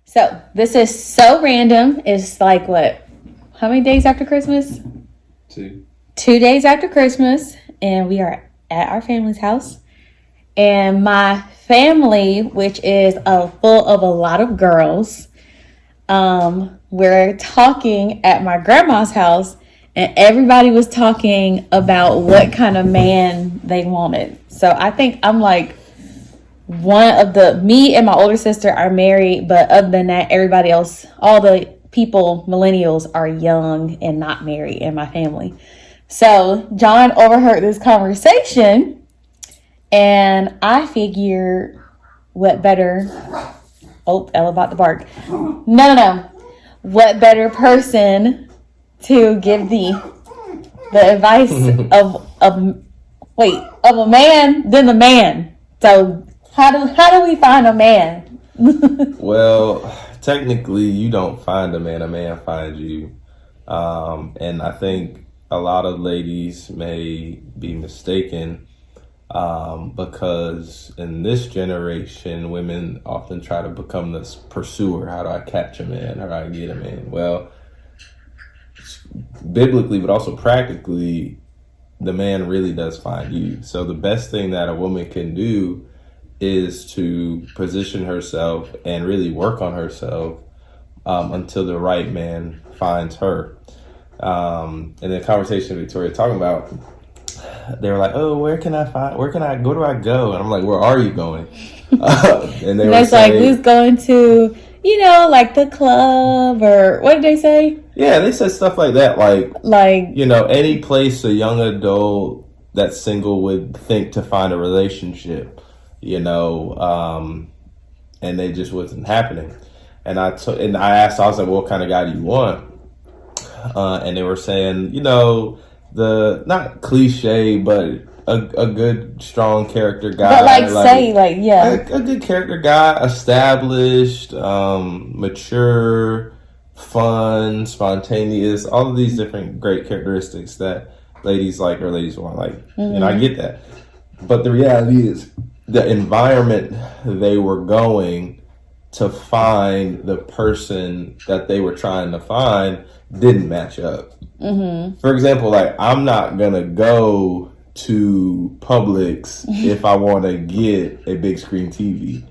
So this is so random. It's like what? How many days after Christmas? 2. 2 days after Christmas, and we are at our family's house. And my family, which is full of a lot of girls, we're talking at my grandma's house, and everybody was talking about what kind of man they wanted. So I think I'm like me and my older sister are married, but other than that, everybody else, all the people, millennials, are young and not married in my family. So John overheard this conversation, and I figured what better... Oh, Ella about to bark. No. What better person to give the advice of a man than the man? So how do we find a man? Well, technically, you don't find a man finds you. And I think a lot of ladies may be mistaken because in this generation, women often try to become this pursuer. How do I catch a man? How do I get a man? Well, biblically, but also practically, the man really does find you. So the best thing that a woman can do is to position herself and really work on herself until the right man finds her. In the conversation Victoria talking about, they were like, "Oh, where do I go?" And I'm like, "Where are you going?" And they were saying, like, who's going to, like the club, or what did they say? Yeah, they said stuff like that, like any place a young adult that's single would think to find a relationship, and they just wasn't happening. And I asked, I was like, "What kind of guy do you want?" And they were saying, the not cliche, but a good, strong character guy. But a good character guy, established, mature, fun, spontaneous, all of these different great characteristics that ladies like or ladies want. I get that. But the reality is the environment they were going to find the person that they were trying to find didn't match up. Mm-hmm. For example, I'm not gonna go to Publix if I want to get a big screen TV.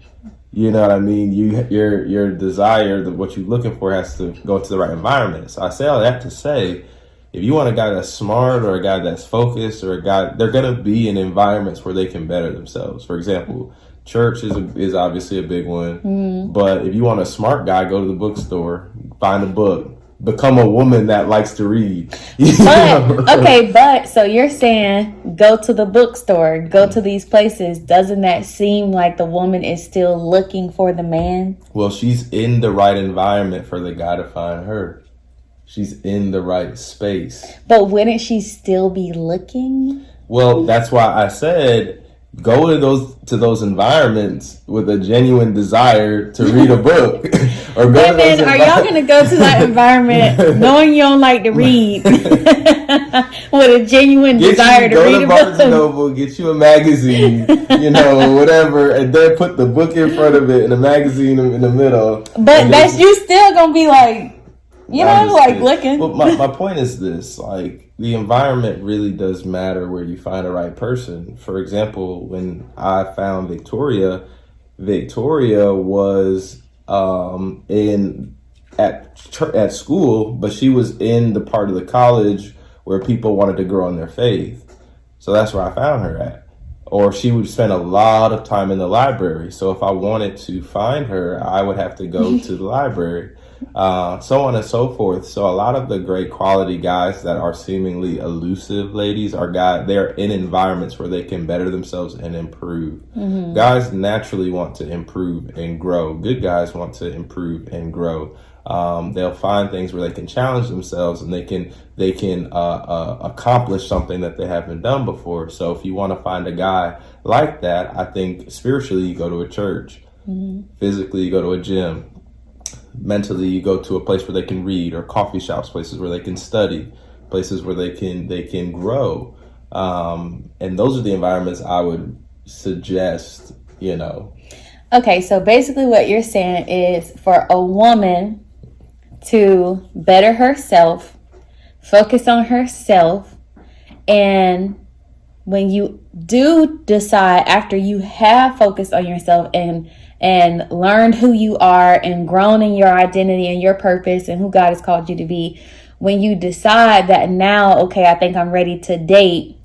You know what I mean? Your desire, what you're looking for, has to go to the right environment. So I say all that to say, if you want a guy that's smart or a guy that's focused or a guy, they're gonna be in environments where they can better themselves. For example, church is obviously a big one. Mm. But if you want a smart guy, go to the bookstore, find a book. Become a woman that likes to read. But so you're saying go to the bookstore, go to these places. Doesn't that seem like the woman is still looking for the man? Well, she's in the right environment for the guy to find her. She's in the right space. But wouldn't she still be looking? Well, that's why I said go to those environments with a genuine desire to read a book. Or go are y'all going to go to that environment knowing you don't like to read with a genuine desire to read a book? Go to Barnes & Noble, get you a magazine, whatever, and then put the book in front of it and the magazine in the middle. But you still going to be like, looking. But my point is this, the environment really does matter where you find the right person. For example, when I found Victoria was at school, but she was in the part of the college where people wanted to grow in their faith. So that's where I found her at. Or she would spend a lot of time in the library. So if I wanted to find her, I would have to go to the library. So on and so forth. So a lot of the great quality guys that are seemingly elusive ladies they're in environments where they can better themselves and improve. Mm-hmm. Guys naturally want to improve and grow. Good guys want to improve and grow. They'll find things where they can challenge themselves and they can accomplish something that they haven't done before. So if you want to find a guy like that, I think spiritually you go to a church. Mm-hmm. Physically you go to a gym. Mentally you go to a place where they can read, or coffee shops, places where they can study, places where they can grow. And those are the environments I would suggest, Okay, so basically what you're saying is for a woman to better herself, focus on herself, and when you do decide after you have focused on yourself and learned who you are and grown in your identity and your purpose and who God has called you to be, when you decide that now, okay, I think I'm ready to date,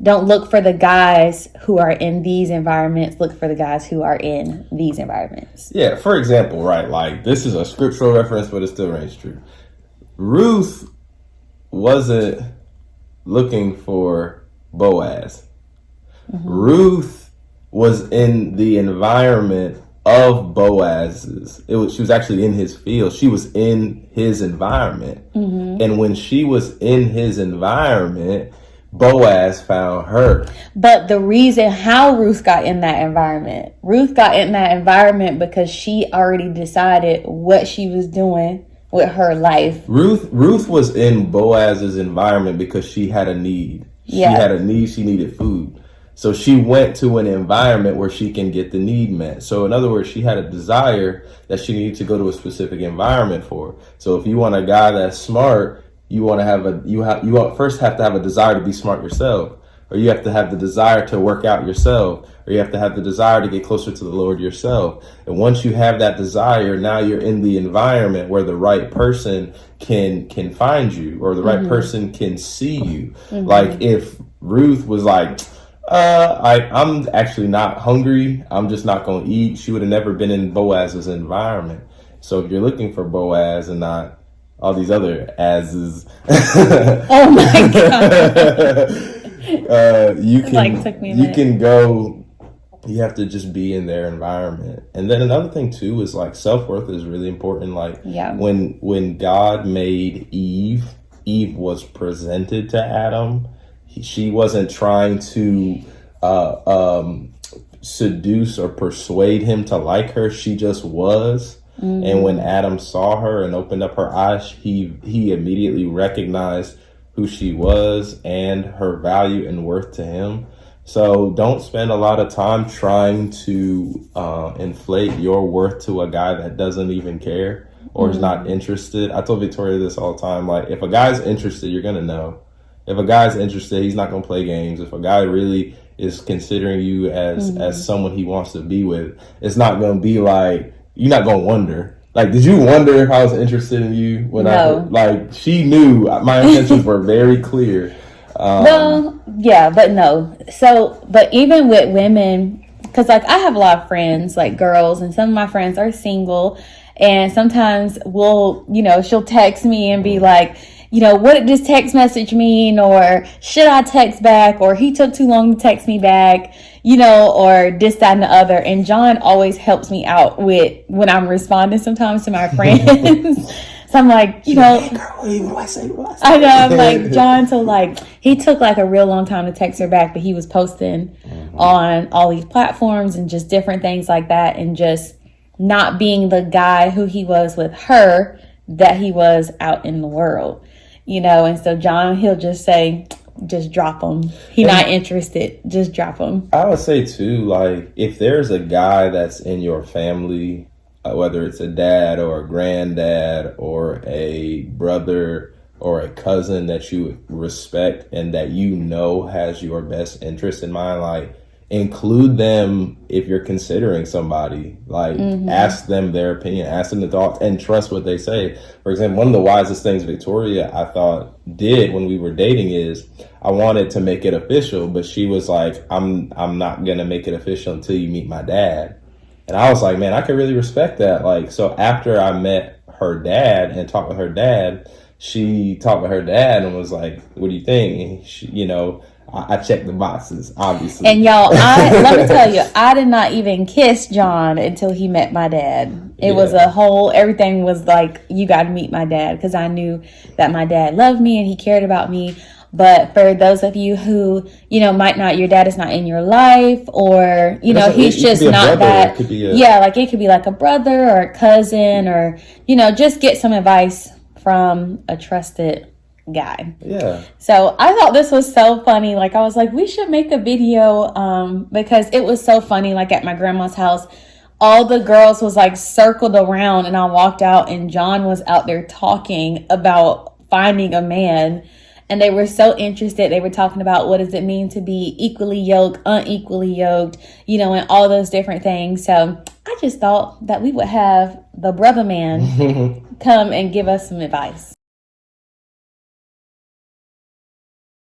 don't look for the guys who are in these environments. Look for the guys who are in these environments. Yeah, for example, right, like this is a scriptural reference, but it still rings true. Ruth wasn't looking for Boaz. Mm-hmm. Ruth was in the environment of Boaz's. She was actually in his field. She was in his environment. Mm-hmm. And when she was in his environment, Boaz found her. But the reason how Ruth got in that environment because she already decided what she was doing with her life. Ruth was in Boaz's environment because she had a need. Yeah. She had a need. She needed food. So she went to an environment where she can get the need met. So in other words, she had a desire that she needed to go to a specific environment for. So if you want a guy that's smart, you first have to have a desire to be smart yourself, or you have to have the desire to work out yourself, or you have to have the desire to get closer to the Lord yourself. And once you have that desire, now you're in the environment where the right person can find you, or the right mm-hmm. person can see you. Mm-hmm. Like if Ruth was like, I'm actually not hungry, I'm just not going to eat, she would have never been in Boaz's environment. So if you're looking for Boaz and not all these other asses. Oh my God. You can go, you have to just be in their environment. And then another thing too is like self-worth is really important. Like when God made Eve was presented to Adam. She wasn't trying to seduce or persuade him to like her. She just was. Mm-hmm. And when Adam saw her and opened up her eyes, he immediately recognized who she was and her value and worth to him. So don't spend a lot of time trying to inflate your worth to a guy that doesn't even care or mm-hmm. is not interested. I told Victoria this all the time. Like, if a guy's interested, you're going to know. If a guy's interested, he's not going to play games. If a guy really is considering you as someone he wants to be with, it's not going to be like, you're not going to wonder. Like, did you wonder if I was interested in you? No. She knew my intentions were very clear. Well, yeah, but no. So, but even with women, because like I have a lot of friends, like girls, and some of my friends are single, and sometimes she'll text me and be like, what did this text message mean? Or should I text back? Or he took too long to text me back, or this, that, and the other. And John always helps me out with when I'm responding sometimes to my friends. So I'm like, hey, girl, what do I say? I know, I'm like, John, so like, he took like a real long time to text her back, but he was posting mm-hmm. on all these platforms and just different things like that. And just not being the guy who he was with her that he was out in the world. And so John, he'll just say, just drop him. He's not interested. Just drop him. I would say too, like, if there's a guy that's in your family, whether it's a dad or a granddad or a brother or a cousin that you respect and that has your best interest in mind, like, include them if you're considering somebody. Like, mm-hmm. ask them their opinion, ask them the thoughts, and trust what they say. For example, one of the wisest things Victoria, I thought, did when we were dating is I wanted to make it official, but she was like, I'm not gonna make it official until you meet my dad. And I was like, man, I could really respect that. Like, so after I met her dad and talked with her dad, she talked with her dad and was like, what do you think? And she, I checked the boxes, obviously. And y'all, let me tell you, I did not even kiss John until he met my dad. It was everything was like, you got to meet my dad, because I knew that my dad loved me and he cared about me. But for those of you who, might not, your dad is not in your life, or, he's just not that. It could be like a brother or a cousin, or, just get some advice from a trusted guy. Yeah. So I thought this was so funny. Like, I was like, we should make a video because it was so funny. Like, at my grandma's house, all the girls was like circled around, and I walked out, and John was out there talking about finding a man. And they were so interested. They were talking about what does it mean to be equally yoked, unequally yoked, and all those different things. So I just thought that we would have the brother man come and give us some advice.